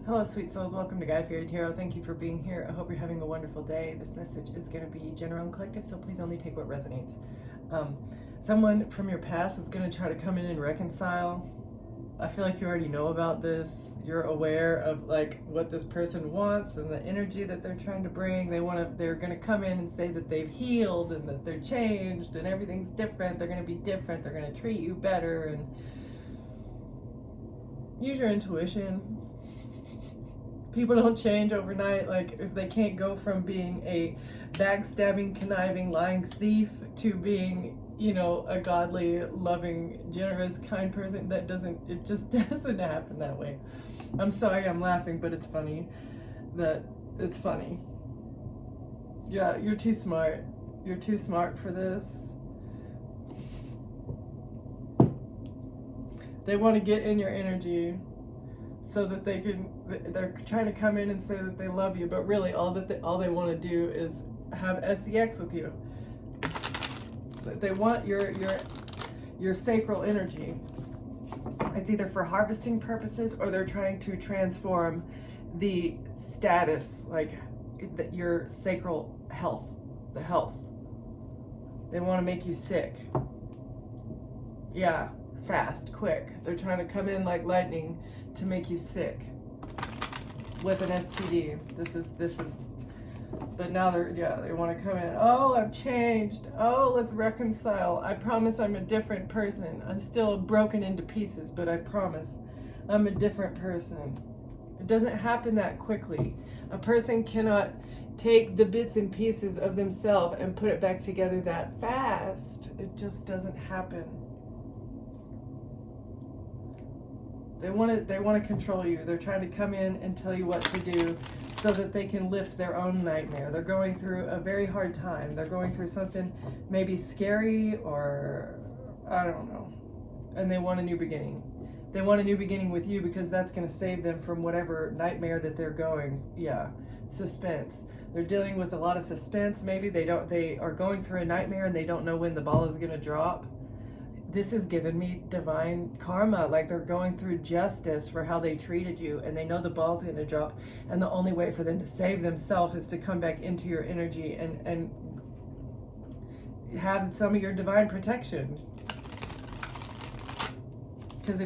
Hello, sweet souls. Welcome to Guy Fairy Tarot. Thank you for being here. I hope you're having a wonderful day. This message is going to be general and collective, so please only take what resonates. Um, Someone from your past is going to try to come in and reconcile. I feel like you already know about this. You're aware of like what this person wants and the energy that they're trying to bring. They're going to come in and say that they've healed and that they're changed and everything's different. They're going to be different. They're going to treat you better and use your intuition. People don't change overnight. Like, if they can't go from being a backstabbing, conniving, lying thief to being, a godly, loving, generous, kind person, it just doesn't happen that way. I'm sorry I'm laughing, but it's funny. It's funny. Yeah, you're too smart. You're too smart for this. They want to get in your energy so that they're trying to come in and say that they love you, but really all they want to do is have sex with you. They want your sacral energy. It's either for harvesting purposes or they're trying to transform the status, like your sacral health, the health. They want to make you sick. Yeah. Fast, quick. They're trying to come in like lightning to make you sick with an STD. This is but now they want to come in. Oh, I've changed. Oh, let's reconcile. I promise I'm a different person. I'm still broken into pieces, but I promise I'm a different person. It doesn't happen that quickly. A person cannot take the bits and pieces of themselves and put it back together that fast. It just doesn't happen. They want to control you. They're trying to come in and tell you what to do so that they can lift their own nightmare. They're going through a very hard time. They're going through something maybe scary or I don't know. And they want a new beginning. They want a new beginning with you because that's going to save them from whatever nightmare that they're going. Yeah, suspense. They're dealing with a lot of suspense. Maybe they are going through a nightmare and they don't know when the ball is going to drop. This has given me divine karma, like they're going through justice for how they treated you and they know the ball's going to drop, and the only way for them to save themselves is to come back into your energy and have some of your divine protection. Because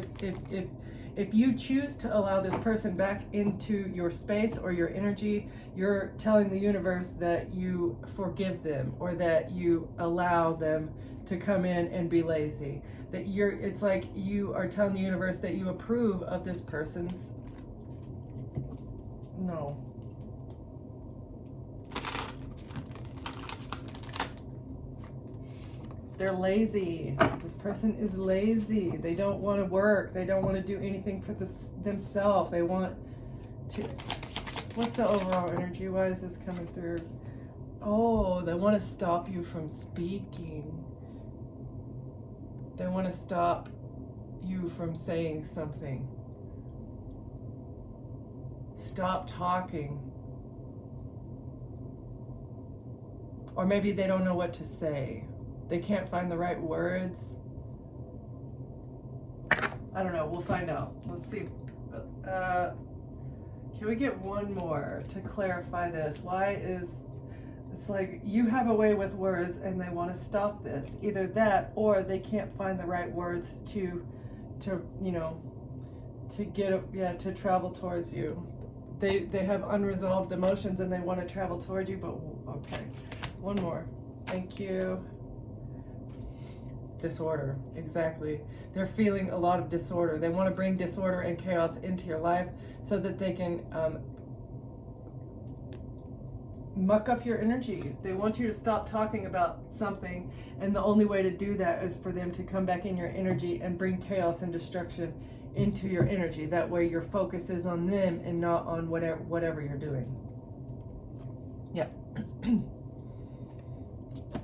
if you choose to allow this person back into your space or your energy, you're telling the universe that you forgive them or that you allow them to come in and be lazy. It's like you are telling the universe that you approve of this person's. No. They're lazy. This person is lazy. They don't want to work. They don't want to do anything for themselves. They want to... What's the overall energy? Why is this coming through? Oh, they want to stop you from speaking. They want to stop you from saying something. Stop talking. Or maybe they don't know what to say. They can't find the right words. I don't know. We'll find out. Let's see. Can we get one more to clarify this? It's like you have a way with words and they want to stop this. Either that or they can't find the right words to travel towards you. They have unresolved emotions and they want to travel toward you, but okay. One more. Thank you. Disorder, exactly. They're feeling a lot of disorder. They want to bring disorder and chaos into your life so that they can muck up your energy. They want you to stop talking about something, and the only way to do that is for them to come back in your energy and bring chaos and destruction into your energy. That way your focus is on them and not on whatever you're doing. Yeah.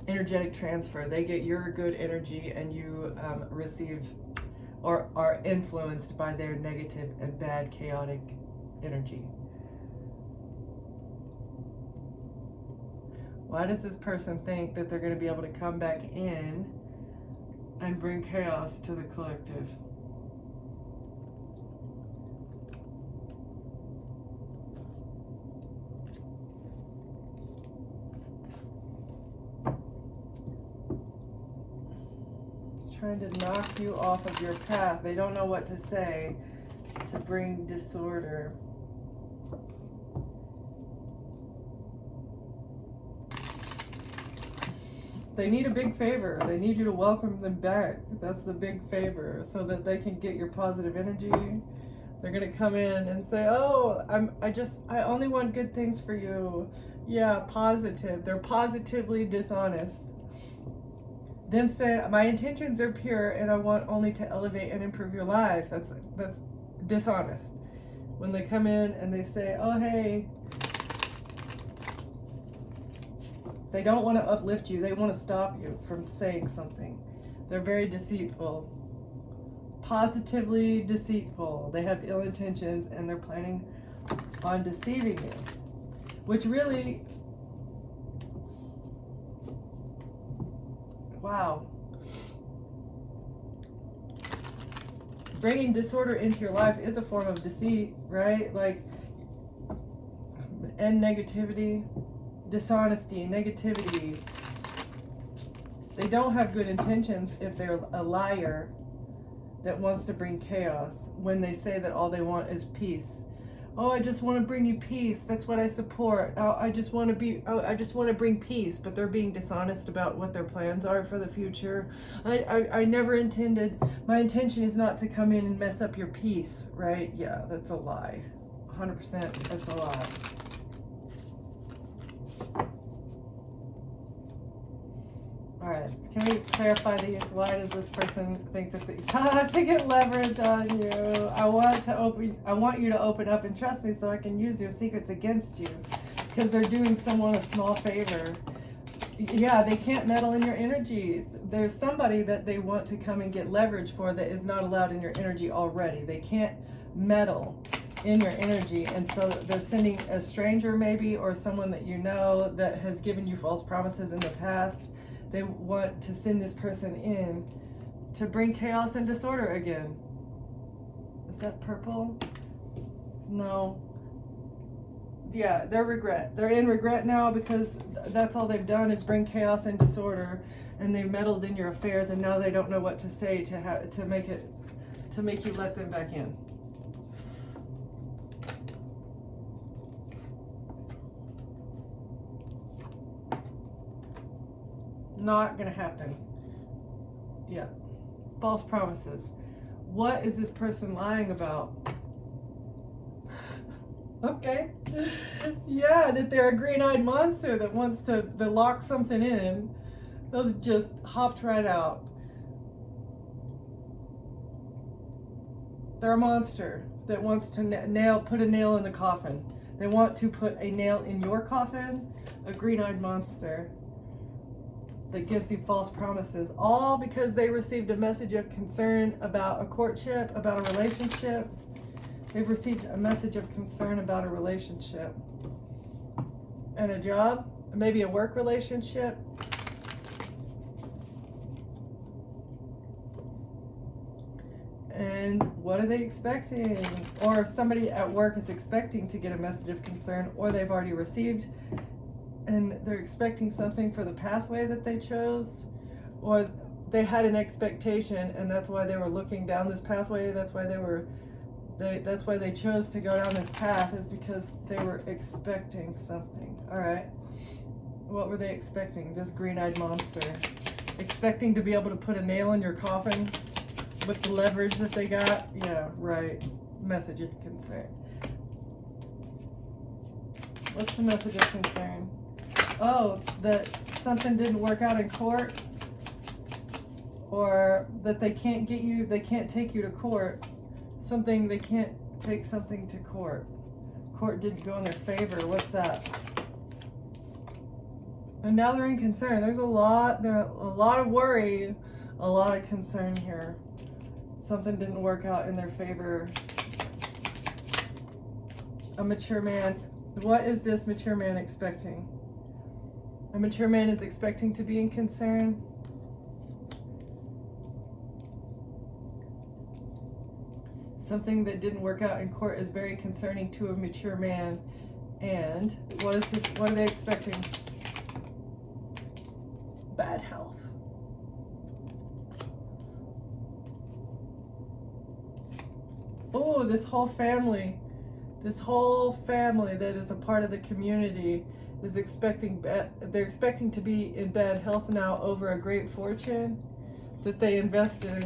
Energetic transfer. They get your good energy and you receive or are influenced by their negative and bad chaotic energy. Why does this person think that they're going to be able to come back in and bring chaos to the collective? trying to knock you off of your path. They don't know what to say to bring disorder. They need a big favor. They need you to welcome them back. That's the big favor, so that they can get your positive energy. They're gonna come in and say, oh, I only want good things for you. Yeah, positive. They're positively dishonest. Them saying, my intentions are pure and I want only to elevate and improve your life. That's dishonest. When they come in and they say, oh, hey, they don't want to uplift you. They want to stop you from saying something. They're very deceitful. Positively deceitful. They have ill intentions and they're planning on deceiving you. Which really, wow. Bringing disorder into your life is a form of deceit, right? Like, and negativity, dishonesty, negativity. They don't have good intentions if they're a liar that wants to bring chaos when they say that all they want is peace. Oh, I just want to bring you peace. That's what I support. I just want to bring peace, but they're being dishonest about what their plans are for the future. I never intended, my intention is not to come in and mess up your peace, right? Yeah, that's a lie. 100% that's a lie. All right, can we clarify these? Why does this person think that these to get leverage on you? I want you to open up and trust me so I can use your secrets against you, because they're doing someone a small favor. Yeah, they can't meddle in your energies. There's somebody that they want to come and get leverage for that is not allowed in your energy already. They can't meddle in your energy, and so they're sending a stranger maybe, or someone that you know that has given you false promises in the past. They want to send this person in to bring chaos and disorder again. Is that purple? No. Yeah, they're regret. They're in regret now because that's all they've done is bring chaos and disorder, and they meddled in your affairs, and now they don't know what to say to make you let them back in. Not gonna happen. Yeah. False promises. What is this person lying about? Okay. Yeah, that they're a green-eyed monster that wants to lock something in. Those just hopped right out. They're a monster that wants to put a nail in the coffin. They want to put a nail in your coffin. A green-eyed monster that gives you false promises, all because they received a message of concern about a courtship, about a relationship. They've received a message of concern about a relationship and a job, maybe a work relationship. And what are they expecting? Or somebody at work is expecting to get a message of concern, or they've already received and they're expecting something for the pathway that they chose, or they had an expectation and that's why they were looking down this pathway. That's why that's why they chose to go down this path, is because they were expecting something. All right. What were they expecting? This green-eyed monster. Expecting to be able to put a nail in your coffin with the leverage that they got? Yeah, right. Message of concern. What's the message of concern? Oh, that something didn't work out in court, or that they can't take you to court. They can't take something to court. Court didn't go in their favor. What's that? And now they're in concern. There's a lot of worry, a lot of concern here. Something didn't work out in their favor. A mature man. What is this mature man expecting? A mature man is expecting to be in concern. Something that didn't work out in court is very concerning to a mature man. And what is this? What are they expecting? Bad health. this whole family that is a part of the community is they're expecting to be in bad health now over a great fortune that they invested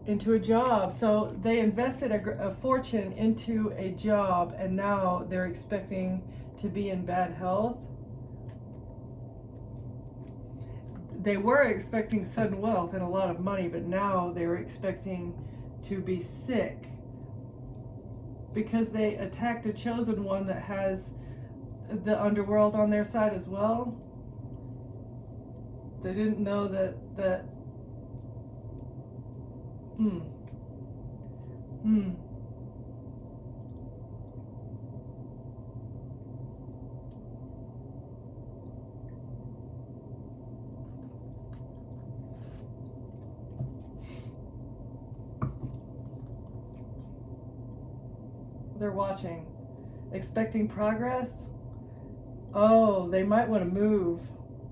into a job. So they invested a fortune into a job, and now they're expecting to be in bad health. They were expecting sudden wealth and a lot of money, but now they were expecting to be sick because they attacked a chosen one that has the underworld on their side as well. They didn't know that They're watching, expecting progress. Oh, they might want to move.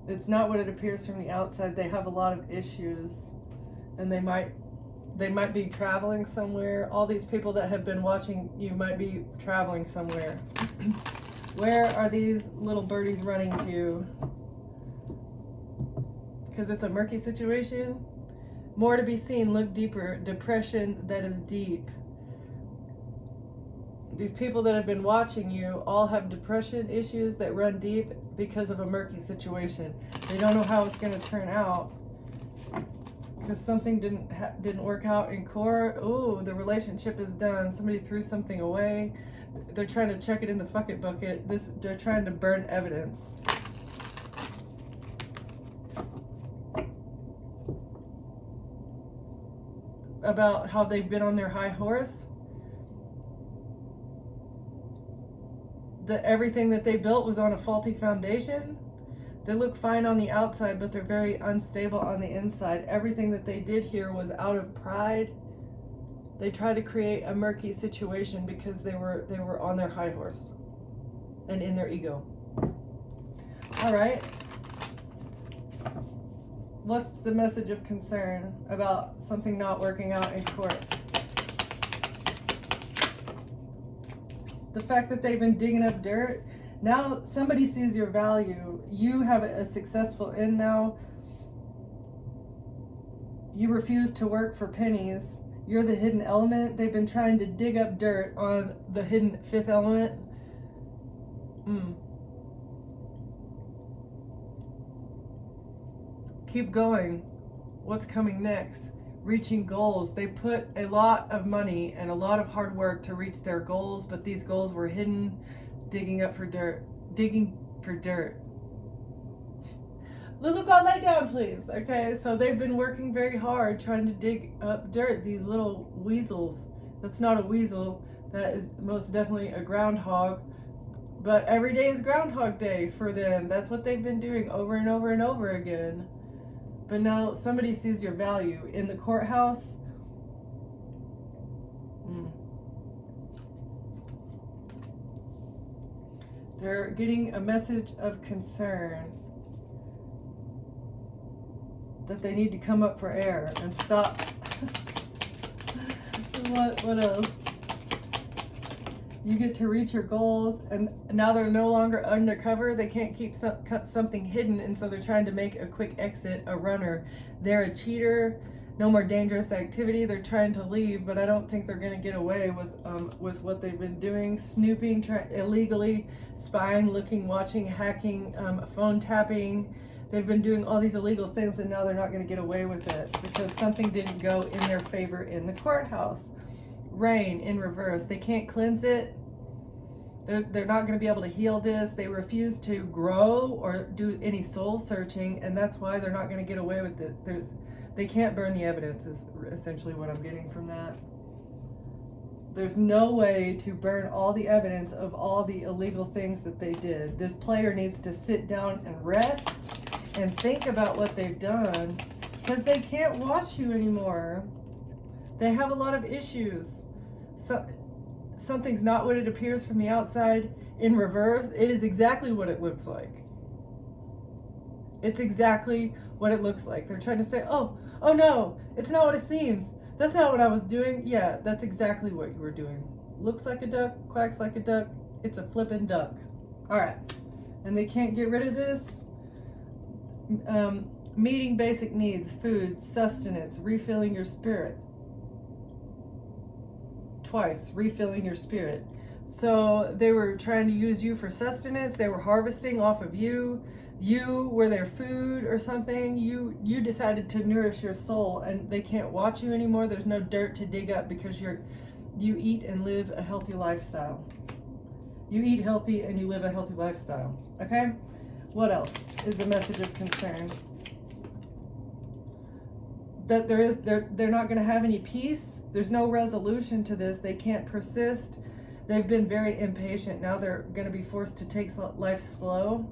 It's not what it appears from the outside. They have a lot of issues, and they might be traveling somewhere. All these people that have been watching you might be traveling somewhere. Where are these little birdies running to? Because it's a murky situation. More to be seen. Look deeper. Depression that is deep. These people that have been watching you all have depression issues that run deep because of a murky situation. They don't know how it's going to turn out because something didn't work out in court. Oh, the relationship is done. Somebody threw something away. They're trying to chuck it in the bucket. They're trying to burn evidence. About how they've been on their high horse. That everything that they built was on a faulty foundation. They look fine on the outside, but they're very unstable on the inside. Everything that they did here was out of pride. They tried to create a murky situation because they were on their high horse and in their ego. All right. What's the message of concern about something not working out in court? The fact that they've been digging up dirt. Now somebody sees your value. You have a successful end now. You refuse to work for pennies. You're the hidden element. They've been trying to dig up dirt on the hidden fifth element. Keep going. What's coming next? Reaching goals. They put a lot of money and a lot of hard work to reach their goals, but these goals were hidden. Digging for dirt. Lulu, go lay down, please. Okay, so they've been working very hard trying to dig up dirt. These little weasels. That's not a weasel. That is most definitely a groundhog. But every day is Groundhog Day for them. That's what they've been doing over and over and over again. But now somebody sees your value in the courthouse. They're getting a message of concern that they need to come up for air and stop. What else? You get to reach your goals, and now they're no longer undercover. They can't keep something hidden, and so they're trying to make a quick exit, a runner. They're a cheater. No more dangerous activity. They're trying to leave, but I don't think they're going to get away with what they've been doing. Snooping, illegally, spying, looking, watching, hacking, phone tapping. They've been doing all these illegal things, and now they're not going to get away with it because something didn't go in their favor in the courthouse. Rain in reverse. They can't cleanse it. They're not going to be able to heal this. They refuse to grow or do any soul searching, and that's why they're not going to get away with it. They can't burn the evidence is essentially what I'm getting from that. There's no way to burn all the evidence of all the illegal things that they did. This player needs to sit down and rest and think about what they've done because they can't watch you anymore. They have a lot of issues. Something's not what it appears from the outside. In reverse, it is exactly what it looks like. It's exactly what it looks like. They're trying to say, oh no, it's not what it seems. That's not what I was doing. Yeah, that's exactly what you were doing. Looks like a duck, quacks like a duck. It's a flippin' duck. All right. And they can't get rid of this. Meeting basic needs, food, sustenance, refilling your spirit. Twice, refilling your spirit. So they were trying to use you for sustenance. They were harvesting off of you. You were their food or something. You decided to nourish your soul, and they can't watch you anymore. There's no dirt to dig up because you eat and live a healthy lifestyle. You eat healthy and you live a healthy lifestyle. Okay? What else is the message of concern? That they're not going to have any peace. There's no resolution to this. They can't persist. They've been very impatient. Now they're going to be forced to take life slow.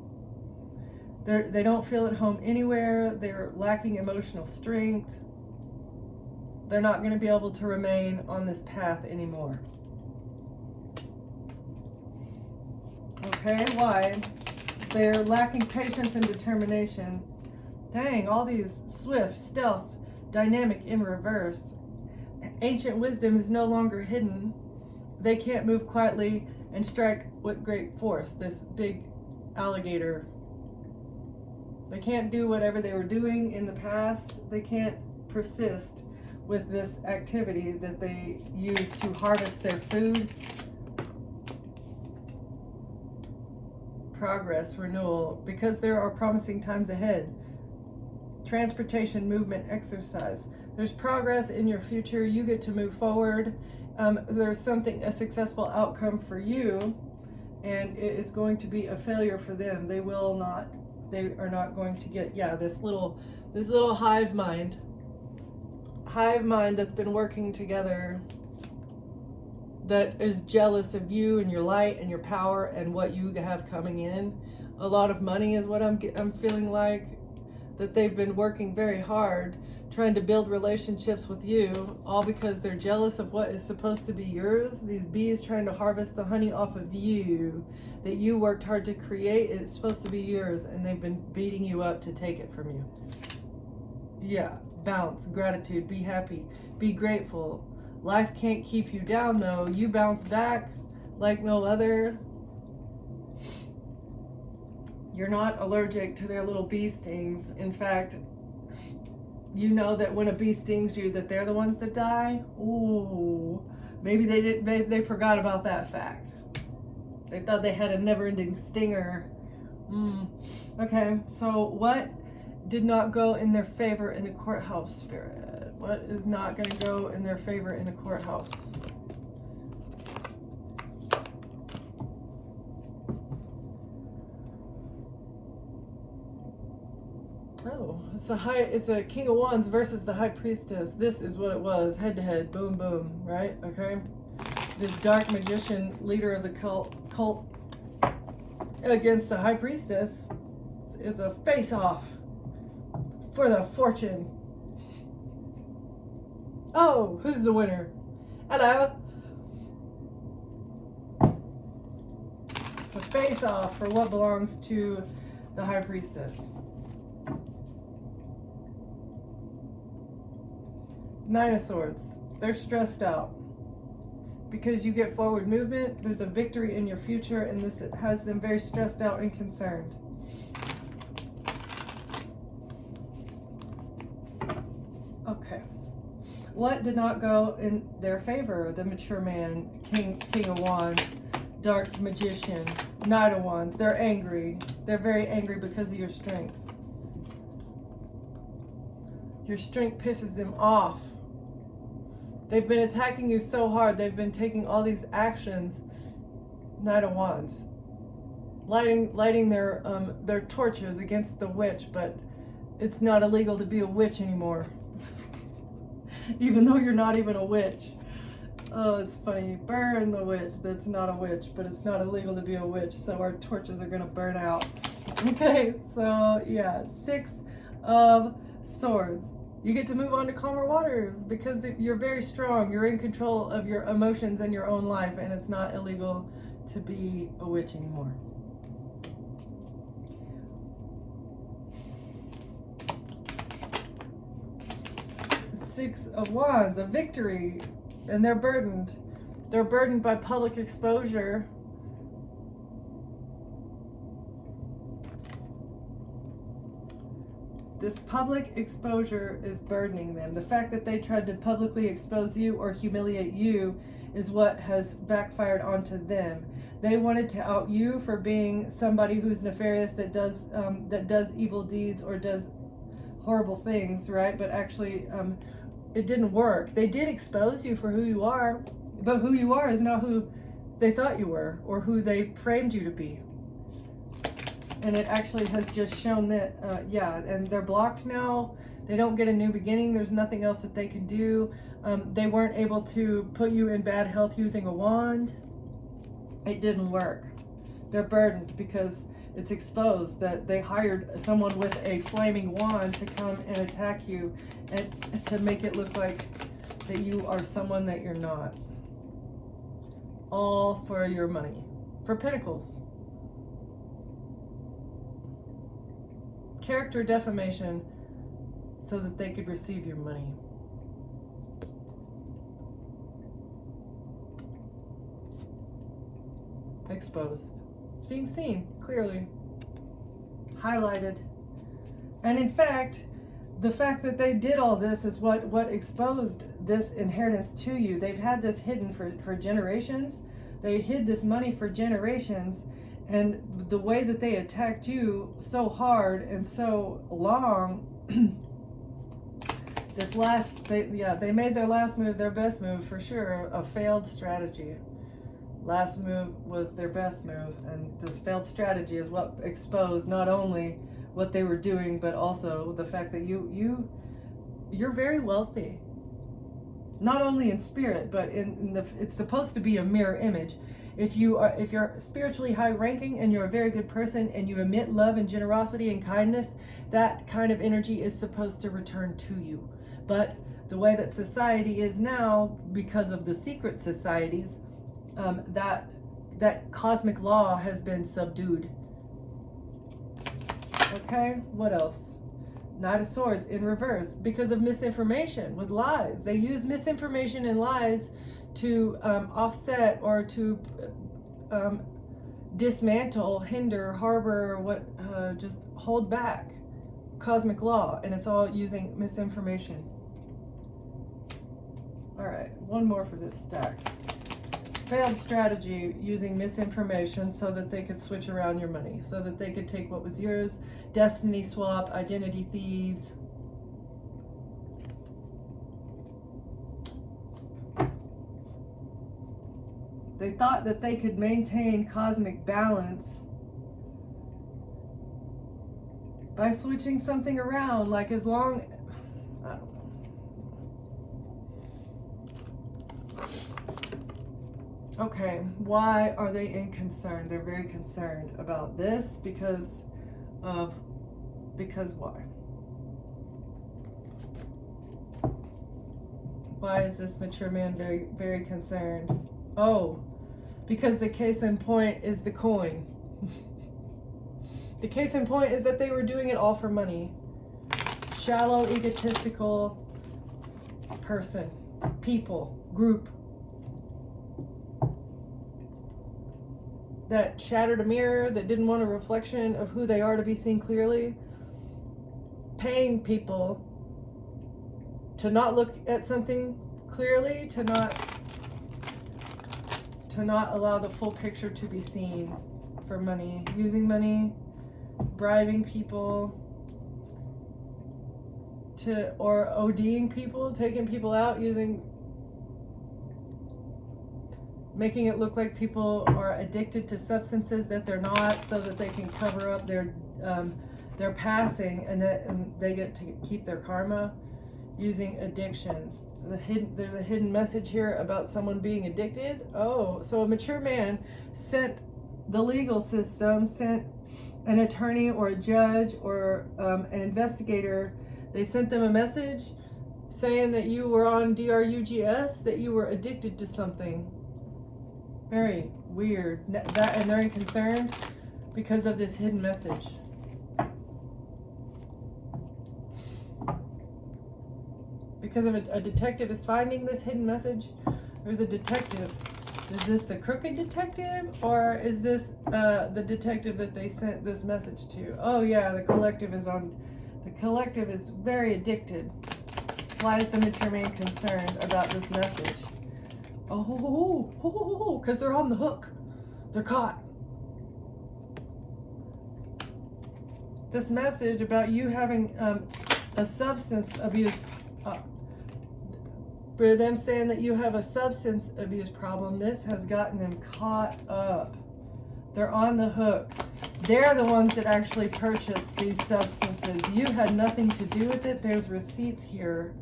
They don't feel at home anywhere. They're lacking emotional strength. They're not going to be able to remain on this path anymore. Okay, why? They're lacking patience and determination. Dang, all these swift, stealth, dynamic in reverse. Ancient wisdom is no longer hidden. They can't move quietly and strike with great force. This big alligator. They can't do whatever they were doing in the past. They can't persist with this activity that they use to harvest their food. Progress, renewal, because there are promising times ahead. Transportation, movement, exercise. There's progress in your future. You get to move forward. There's a successful outcome for you, and it is going to be a failure for them. They are not going to get, this little hive mind that's been working together, that is jealous of you and your light and your power and what you have coming in. A lot of money is what I'm feeling like, that they've been working very hard trying to build relationships with you, all because they're jealous of what is supposed to be yours. These bees trying to harvest the honey off of you that you worked hard to create. It's supposed to be yours, and they've been beating you up to take it from you. Yeah, bounce, gratitude, be happy, be grateful. Life can't keep you down, though. You bounce back like no other. You're not allergic to their little bee stings. In fact, you know that when a bee stings you, that they're the ones that die. Ooh, maybe they forgot about that fact. They thought they had a never-ending stinger. Okay, so what did not go in their favor in the courthouse, Spirit? What is not going to go in their favor in the courthouse? Oh, it's a King of Wands versus the High Priestess. This is what it was, head to head, boom, boom, right? Okay. This dark magician, leader of the cult against the High Priestess, is a face-off for the fortune. Oh, who's the winner? Hello. It's a face-off for what belongs to the High Priestess. Nine of Swords. They're stressed out. Because you get forward movement, there's a victory in your future, and this has them very stressed out and concerned. Okay. What did not go in their favor? The mature man, King of Wands, Dark Magician, Knight of Wands. They're angry. They're very angry because of your strength. Your strength pisses them off. They've been attacking you so hard. They've been taking all these actions. Knight of Wands. Lighting their torches against the witch, but it's not illegal to be a witch anymore. Even though you're not even a witch. Oh, it's funny. Burn the witch. That's not a witch, but it's not illegal to be a witch, so our torches are gonna burn out. Okay, so yeah, 6 of Swords. You get to move on to calmer waters because you're very strong. You're in control of your emotions and your own life, and it's not illegal to be a witch anymore. Six of Wands, a victory, and they're burdened. They're burdened by public exposure. This public exposure is burdening them. The fact that they tried to publicly expose you or humiliate you is what has backfired onto them. They wanted to out you for being somebody who's nefarious, that does evil deeds or does horrible things, right? But actually, it didn't work. They did expose you for who you are, but who you are is not who they thought you were or who they framed you to be. And it actually has just shown that, and they're blocked now. They don't get a new beginning. There's nothing else that they can do. They weren't able to put you in bad health using a wand. It didn't work. They're burdened because it's exposed that they hired someone with a flaming wand to come and attack you and to make it look like that you are someone that you're not. All for your money. For Pentacles. Character defamation so that they could receive your money. Exposed. It's being seen clearly, highlighted. And in fact, the fact that they did all this is what exposed this inheritance to you. They've had this hidden for generations. They hid this money for generations. And the way that they attacked you so hard and so long, they made their last move their best move for sure, a failed strategy. Last move was their best move, and this failed strategy is what exposed not only what they were doing, but also the fact that you're very wealthy. Not only in spirit, but it's supposed to be a mirror image. If you're spiritually high ranking and you're a very good person and you emit love and generosity and kindness, that kind of energy is supposed to return to you. But the way that society is now, because of the secret societies, that cosmic law has been subdued. Okay, what else? Knight of Swords in reverse because of misinformation with lies. They use misinformation and lies to offset or to dismantle, hinder, harbor, just hold back cosmic law, and it's all using misinformation. All right, one more for this stack. Failed strategy using misinformation so that they could switch around your money, so that they could take what was yours. Destiny swap, identity thieves. They thought that they could maintain cosmic balance by switching something around, like I don't know. Okay, why are they concerned? They're very concerned about this because why? Why is this mature man very, very concerned? Oh, because the case in point is the coin. The case in point is that they were doing it all for money. Shallow, egotistical person, people, group. That shattered a mirror, that didn't want a reflection of who they are to be seen clearly. Paying people to not look at something clearly, to not allow the full picture to be seen for money. Using money, bribing people, or ODing people, taking people out, making it look like people are addicted to substances that they're not, so that they can cover up their passing, and they get to keep their karma. Using addictions. There's a hidden message here about someone being addicted. Oh, so a mature man sent the legal system, sent an attorney or a judge or an investigator. They sent them a message saying that you were on DRUGS, that you were addicted to something. Very weird. And they're concerned because of this hidden because of a detective is finding this hidden message. There's a detective. Is this the crooked detective, or is this the detective that they sent this message to? Oh yeah, the collective is very addicted. Why is the mature man concerned about this message? Oh, because they're on the hook. They're caught. This message about you having a substance abuse, for them saying that you have a substance abuse problem, this has gotten them caught up. They're on the hook. They're the ones that actually purchased these substances. You had nothing to do with it. There's receipts here.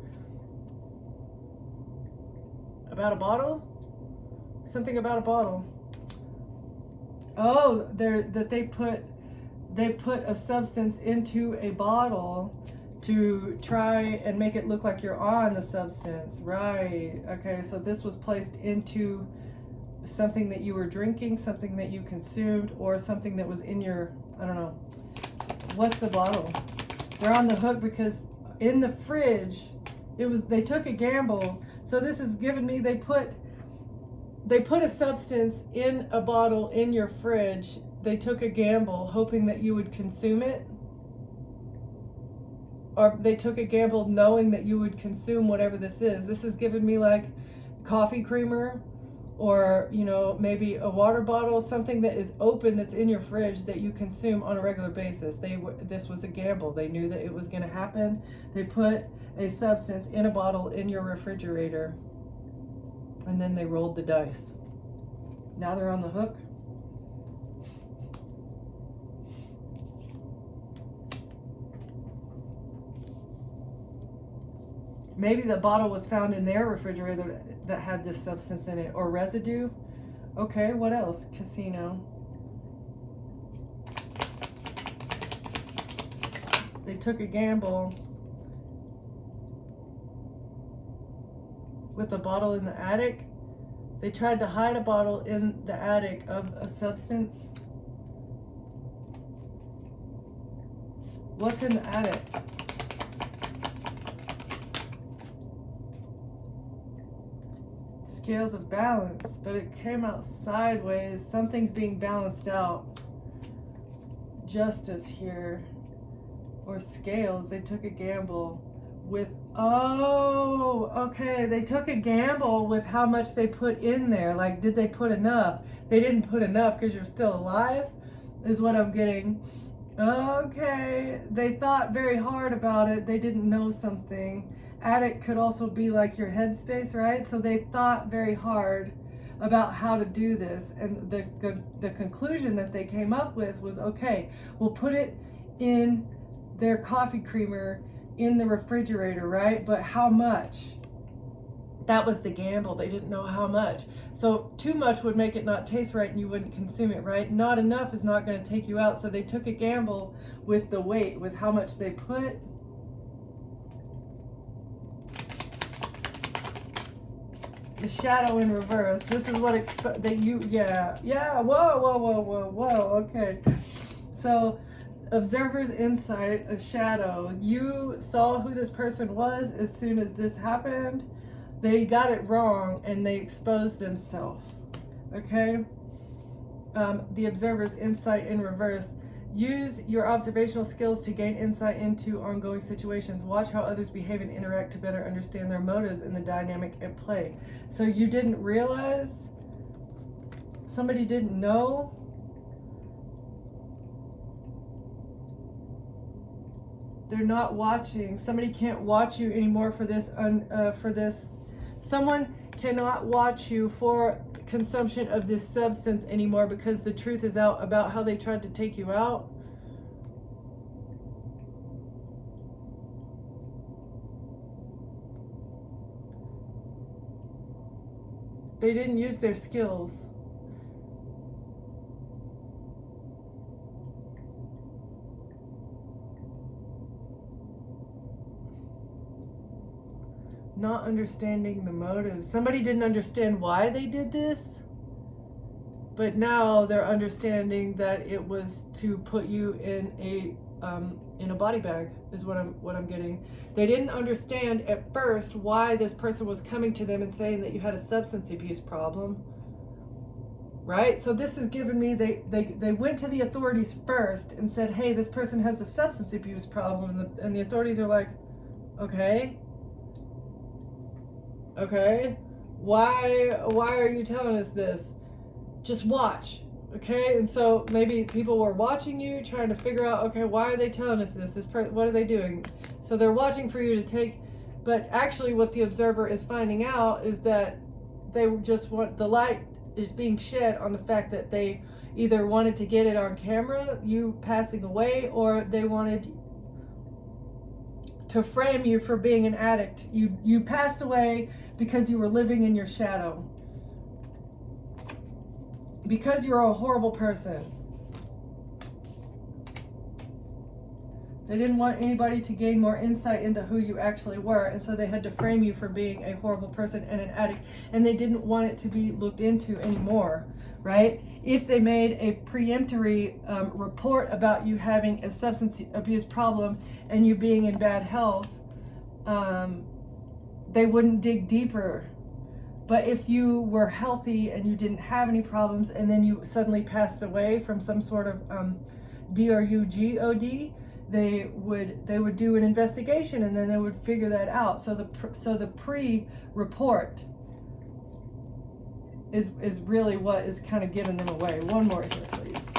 About a bottle? Something about a bottle. Oh, they put a substance into a bottle to try and make it look like you're on the substance. Right. Okay, so this was placed into something that you were drinking, something that you consumed, or something that was in your, I don't know. What's the bottle? They're on the hook because in the fridge, they took a gamble. So this is giving me, they put a substance in a bottle in your fridge. They took a gamble hoping that you would consume it. Or they took a gamble knowing that you would consume whatever this is. This is giving me like coffee creamer, or, you know, maybe a water bottle, something that is open that's in your fridge that you consume on a regular basis. This was a gamble. They knew that it was going to happen. They put a substance in a bottle in your refrigerator, and then they rolled the dice. Now they're on the hook. Maybe the bottle was found in their refrigerator that had this substance in it, or residue. Okay, what else? Casino. They took a gamble with a bottle in the attic. They tried to hide a bottle in the attic of a substance. What's in the attic? Scales of balance, but it came out sideways. Something's being balanced out. Justice here. Or scales. They took a gamble with, oh, okay. They took a gamble with how much they put in there. Like, did they put enough? They didn't put enough because you're still alive, is what I'm getting. Okay. They thought very hard about it. They didn't know something. Attic could also be like your headspace, right? So they thought very hard about how to do this, and the conclusion that they came up with was, okay, we'll put it in their coffee creamer in the refrigerator, right? But how much? That was the gamble. They didn't know how much. So too much would make it not taste right and you wouldn't consume it, right? Not enough is not going to take you out. So they took a gamble with the weight, with how much they put. The shadow in reverse. This is what whoa, okay. So, observer's insight, a shadow. You saw who this person was as soon as this happened. They got it wrong and they exposed themselves. Okay? The observer's insight in reverse. Use your observational skills to gain insight into ongoing situations. Watch how others behave and interact to better understand their motives and the dynamic at play. So you didn't realize? Somebody didn't know? They're not watching. Somebody can't watch you anymore for this. Someone cannot watch you for consumption of this substance anymore because the truth is out about how they tried to take you out. They didn't use their skills. Not understanding the motives. Somebody didn't understand why they did this, but now they're understanding that it was to put you in in a body bag is what I'm getting. They didn't understand at first why this person was coming to them and saying that you had a substance abuse problem, right? So this is giving me, they went to the authorities first and said, hey, this person has a substance abuse problem, and the authorities are like, okay, why are you telling us this? Just watch. Okay, and so maybe people were watching you, trying to figure out, okay, why are they telling us this? What are they doing? So they're watching for you to take, but actually what the observer is finding out is that they just want, the light is being shed on the fact that they either wanted to get it on camera, you passing away, or they wanted to frame you for being an addict. You passed away because you were living in your shadow. Because you're a horrible person. They didn't want anybody to gain more insight into who you actually were, and so they had to frame you for being a horrible person and an addict, and they didn't want it to be looked into anymore, right? If they made a preemptory report about you having a substance abuse problem and you being in bad health, they wouldn't dig deeper. But if you were healthy and you didn't have any problems, and then you suddenly passed away from some sort of DRUGOD, they would do an investigation, and then they would figure that out. So the pre-report is really what is kind of giving them away. One more here, please.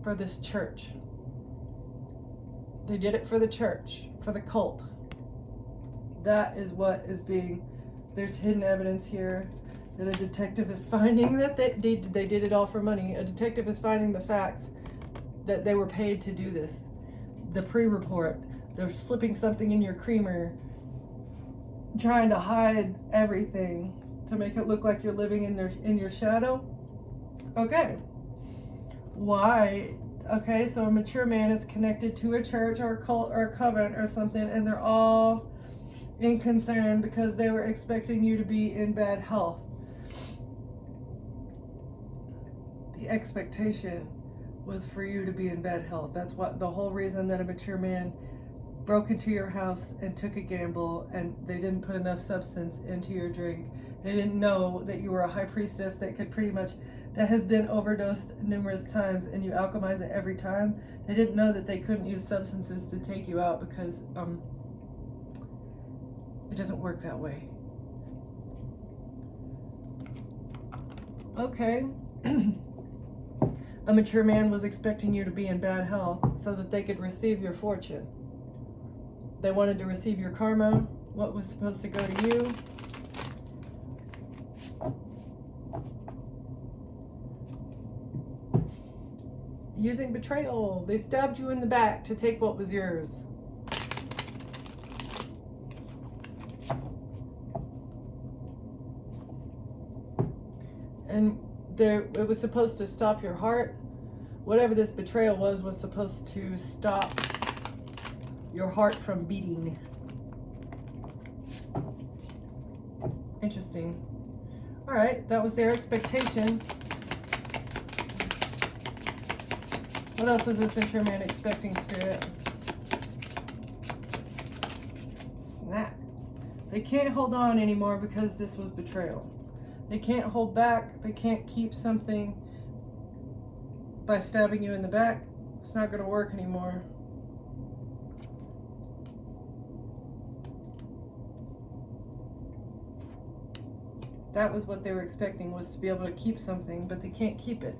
For this church. They did it for the church, for the cult. That is what is being, there's hidden evidence here that a detective is finding that they did it all for money. A detective is finding the facts that they were paid to do this. The pre-report, they're slipping something in your creamer, trying to hide everything to make it look like you're living in your shadow. Okay. Why? Okay, so a mature man is connected to a church or a cult or a covenant or something, and they're all in concern because they were expecting you to be in bad health. The expectation was for you to be in bad health. That's what the whole reason that a mature man broke into your house and took a gamble, and they didn't put enough substance into your drink. They didn't know that you were a high priestess that could pretty much, that has been overdosed numerous times, and you alchemize it every time. They didn't know that they couldn't use substances to take you out because it doesn't work that way. Okay. A mature man was expecting you to be in bad health so that they could receive your fortune. They wanted to receive your karma, what was supposed to go to you. Using betrayal. They stabbed you in the back to take what was yours. And it was supposed to stop your heart. Whatever this betrayal was supposed to stop your heart from beating. Interesting. All right, that was their expectation. What else was this mature man expecting, Spirit? Snap. They can't hold on anymore because this was betrayal. They can't hold back. They can't keep something by stabbing you in the back. It's not going to work anymore. That was what they were expecting, was to be able to keep something, but they can't keep it.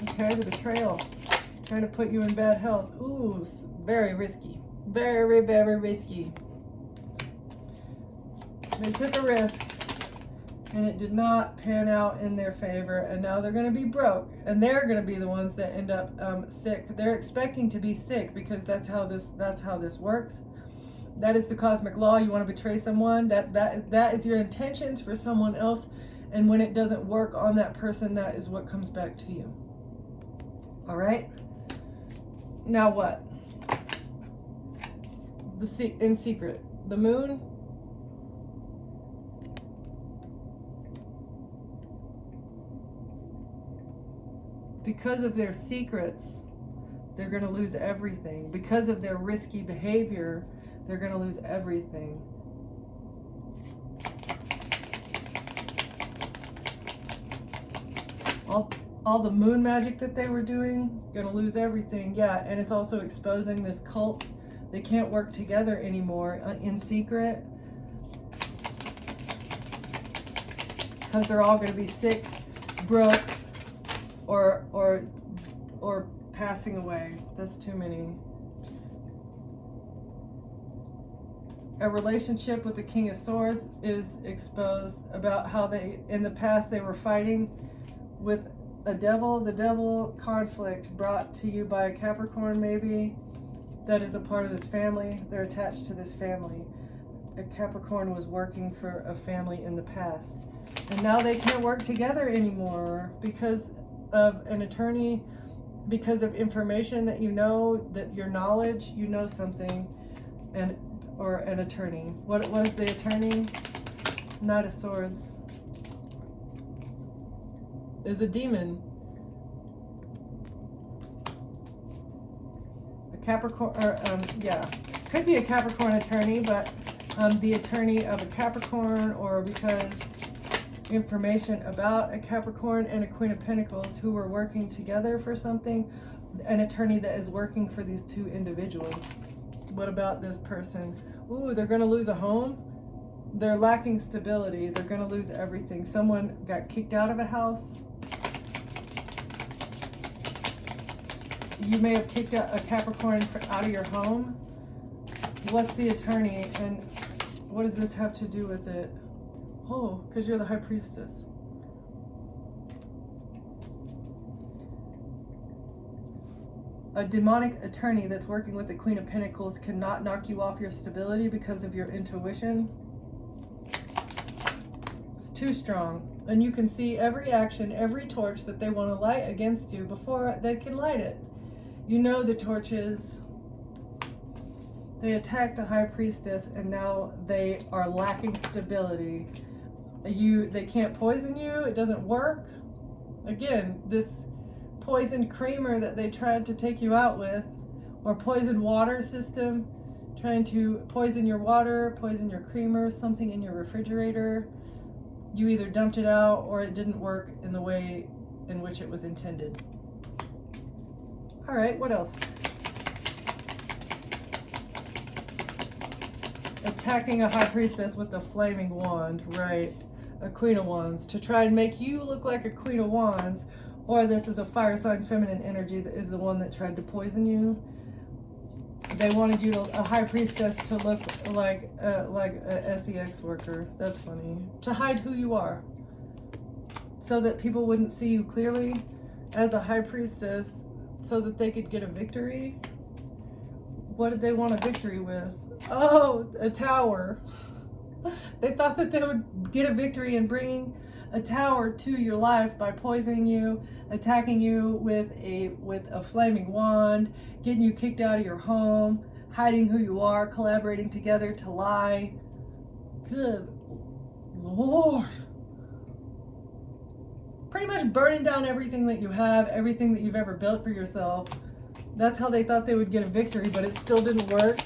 Okay, the betrayal. Trying to put you in bad health. Ooh, very risky. Very, very risky. They took a risk, and it did not pan out in their favor, and now they're going to be broke, and they're going to be the ones that end up sick. They're expecting to be sick because that's how this works. That is the cosmic law. You want to betray someone, that is your intentions for someone else, and when it doesn't work on that person, that is what comes back to you. All right? Now what? In secret. The moon. because of their secrets, they're going to lose everything. Because of their risky behavior, they're going to lose everything. All the moon magic that they were doing, going to lose everything. Yeah, and it's also exposing this cult. They can't work together anymore in secret, because they're all going to be sick, broke, or passing away. That's too many. A relationship with the King of Swords is exposed, about how they, in the past, they were fighting with a devil. The devil conflict brought to you by a Capricorn, maybe, that is a part of this family. They're attached to this family. A Capricorn was working for a family in the past. And now they can't work together anymore because of an attorney, because of information that you know, that your knowledge, you know something, or an attorney. What is the attorney? Knight of Swords is a demon. A Capricorn, could be a Capricorn attorney, but the attorney of a Capricorn, or because information about a Capricorn and a Queen of Pentacles who were working together for something, an attorney that is working for these two individuals. What about this person? Ooh, they're going to lose a home. They're lacking stability. They're going to lose everything. Someone got kicked out of a house. You may have kicked out a Capricorn out of your home. What's the attorney, and what does this have to do with it? Oh, because you're the High Priestess. A demonic attorney that's working with the Queen of Pentacles cannot knock you off your stability because of your intuition. It's too strong. And you can see every action, every torch that they want to light against you before they can light it. You know the torches. They attacked a High Priestess, and now they are lacking stability. They can't poison you. It doesn't work. Again, this poisoned creamer that they tried to take you out with, or poisoned water system, trying to poison your water, poison your creamer, something in your refrigerator. You either dumped it out or it didn't work in the way in which it was intended. All right, what else? Attacking a High Priestess with a flaming wand, right? A Queen of Wands, to try and make you look like a Queen of Wands, or this is a fire sign feminine energy that is the one that tried to poison you. They wanted you to, a High Priestess, to look like a SEX worker. That's funny. To hide who you are, so that people wouldn't see you clearly as a High Priestess, so that they could get a victory. What did they want a victory with? Oh, a tower. They thought that they would get a victory in bringing a tower to your life by poisoning you, attacking you with a flaming wand, getting you kicked out of your home, hiding who you are, collaborating together to lie. Good Lord. Pretty much burning down everything that you have, everything that you've ever built for yourself. That's how they thought they would get a victory, but it still didn't work.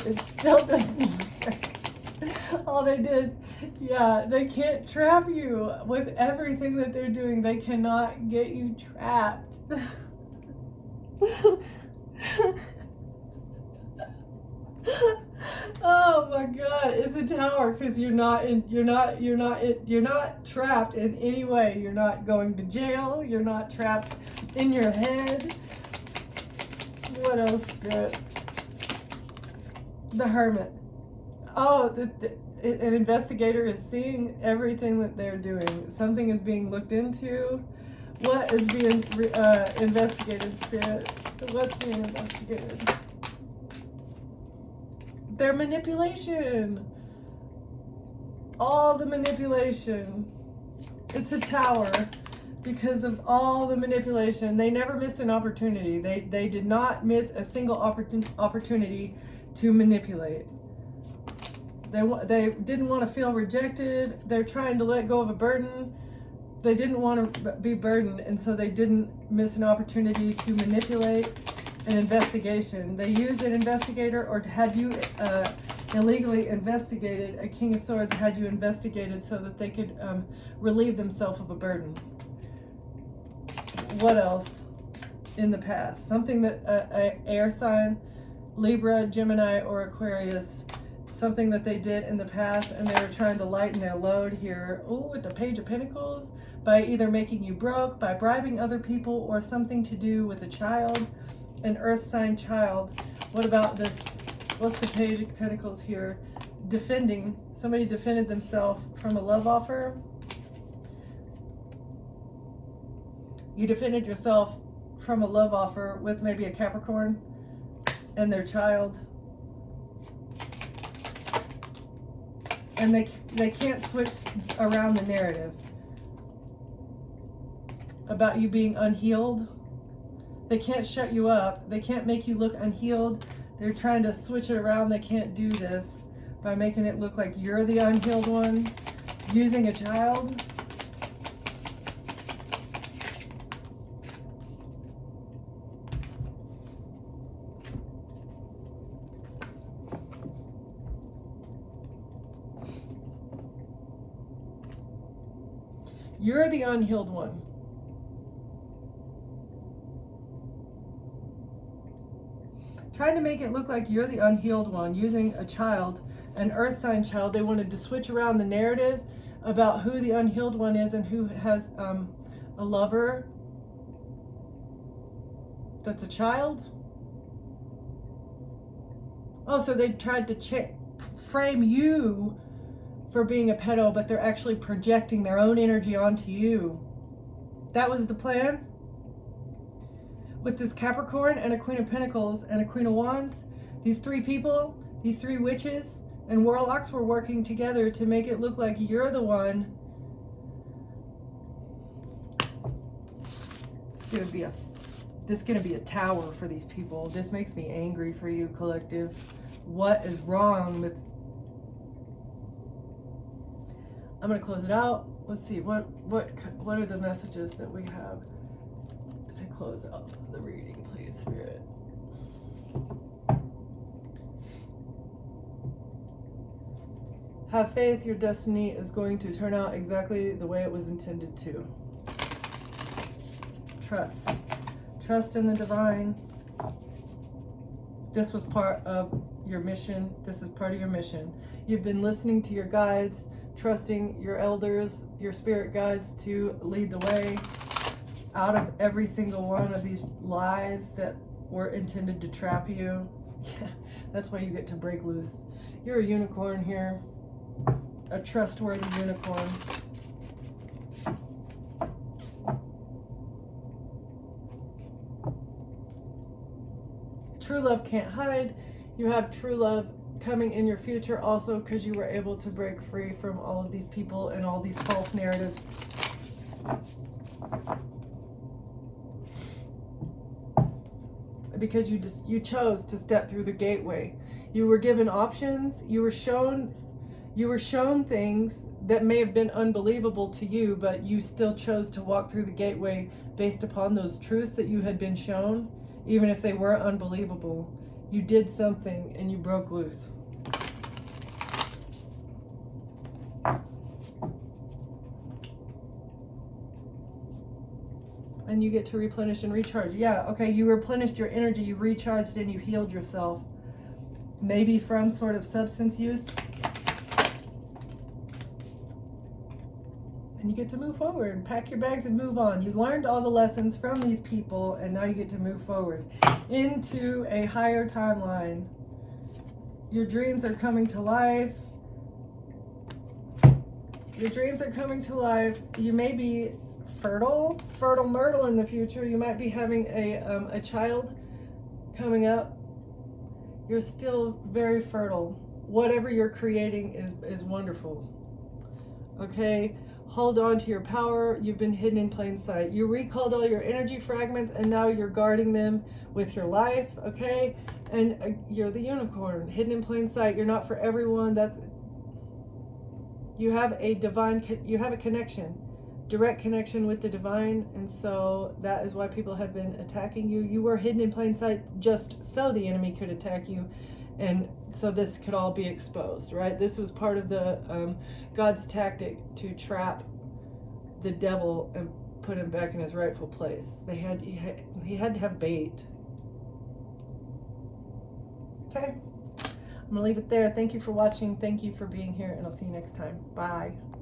It still didn't work. All they did, yeah, they can't trap you with everything that they're doing. They cannot get you trapped. Oh my God, it's a tower, because you're not trapped in any way. You're not going to jail. You're not trapped in your head. What else, Spirit? The Hermit. Oh, an investigator is seeing everything that they're doing. Something is being looked into. What is being investigated, Spirit? What's being investigated? Their manipulation. All the manipulation. It's a tower because of all the manipulation. They never missed an opportunity. They did not miss a single opportunity to manipulate. They didn't want to feel rejected. They're trying to let go of a burden. they didn't want to be burdened, and so they didn't miss an opportunity to manipulate an investigation. They used an investigator, or had you illegally investigated. A King of Swords had you investigated so that they could relieve themselves of a burden. What else in the past? Something that a air sign, Libra, Gemini, or Aquarius, something that they did in the past, and they were trying to lighten their load here. Oh, with the Page of Pentacles, by either making you broke, by bribing other people, or something to do with a child, an earth sign child. What about this? What's the Page of Pentacles here? Defending. Somebody defended themselves from a love offer. You defended yourself from a love offer with maybe a Capricorn and their child. And they can't switch around the narrative about you being unhealed. They can't shut you up. They can't make you look unhealed. They're trying to switch it around. They can't do this by making it look like you're the unhealed one, using a child. You're the unhealed one. Trying to make it look like you're the unhealed one, using a child, an earth sign child. They wanted to switch around the narrative about who the unhealed one is and who has a lover that's a child. Oh, so they tried to frame you for being a pedo, but they're actually projecting their own energy onto you. That was the plan. With this Capricorn and a Queen of Pentacles and a Queen of Wands, these three people, these three witches and warlocks were working together to make it look like you're the one. This is gonna be a tower for these people. This makes me angry for you, collective. What is wrong with... I'm gonna close it out. Let's see, what are the messages that we have to close out the reading, please, Spirit? Have faith, your destiny is going to turn out exactly the way it was intended to. Trust. Trust in the divine. This was part of your mission. This is part of your mission. You've been listening to your guides, trusting your elders, your spirit guides to lead the way out of every single one of these lies that were intended to trap you. Yeah, that's why you get to break loose. You're a unicorn here, a trustworthy unicorn. True love can't hide. You have true love coming in your future also, because you were able to break free from all of these people and all these false narratives. Because you chose to step through the gateway. You were given options. You were shown things that may have been unbelievable to you, but you still chose to walk through the gateway based upon those truths that you had been shown, even if they were unbelievable. You did something and you broke loose. And you get to replenish and recharge. Yeah, okay, you replenished your energy, you recharged, and you healed yourself. Maybe from sort of substance use. And you get to move forward. Pack your bags and move on. You learned all the lessons from these people, and now you get to move forward into a higher timeline. Your dreams are coming to life. Your dreams are coming to life. You may be fertile myrtle in the future. You might be having a child coming up. You're still very fertile. Whatever you're creating is wonderful. Okay, hold on to your power. You've been hidden in plain sight. You recalled all your energy fragments, and now you're guarding them with your life. Okay, and you're the unicorn, hidden in plain sight. You're not for everyone. You have a connection. direct connection with the divine, and so that is why people have been attacking you. You were hidden in plain sight just so the enemy could attack you, and so this could all be exposed, right? This was part of the God's tactic to trap the devil and put him back in his rightful place. He had to have bait. Okay, I'm gonna leave it there. Thank you for watching. Thank you for being here, and I'll see you next time. Bye.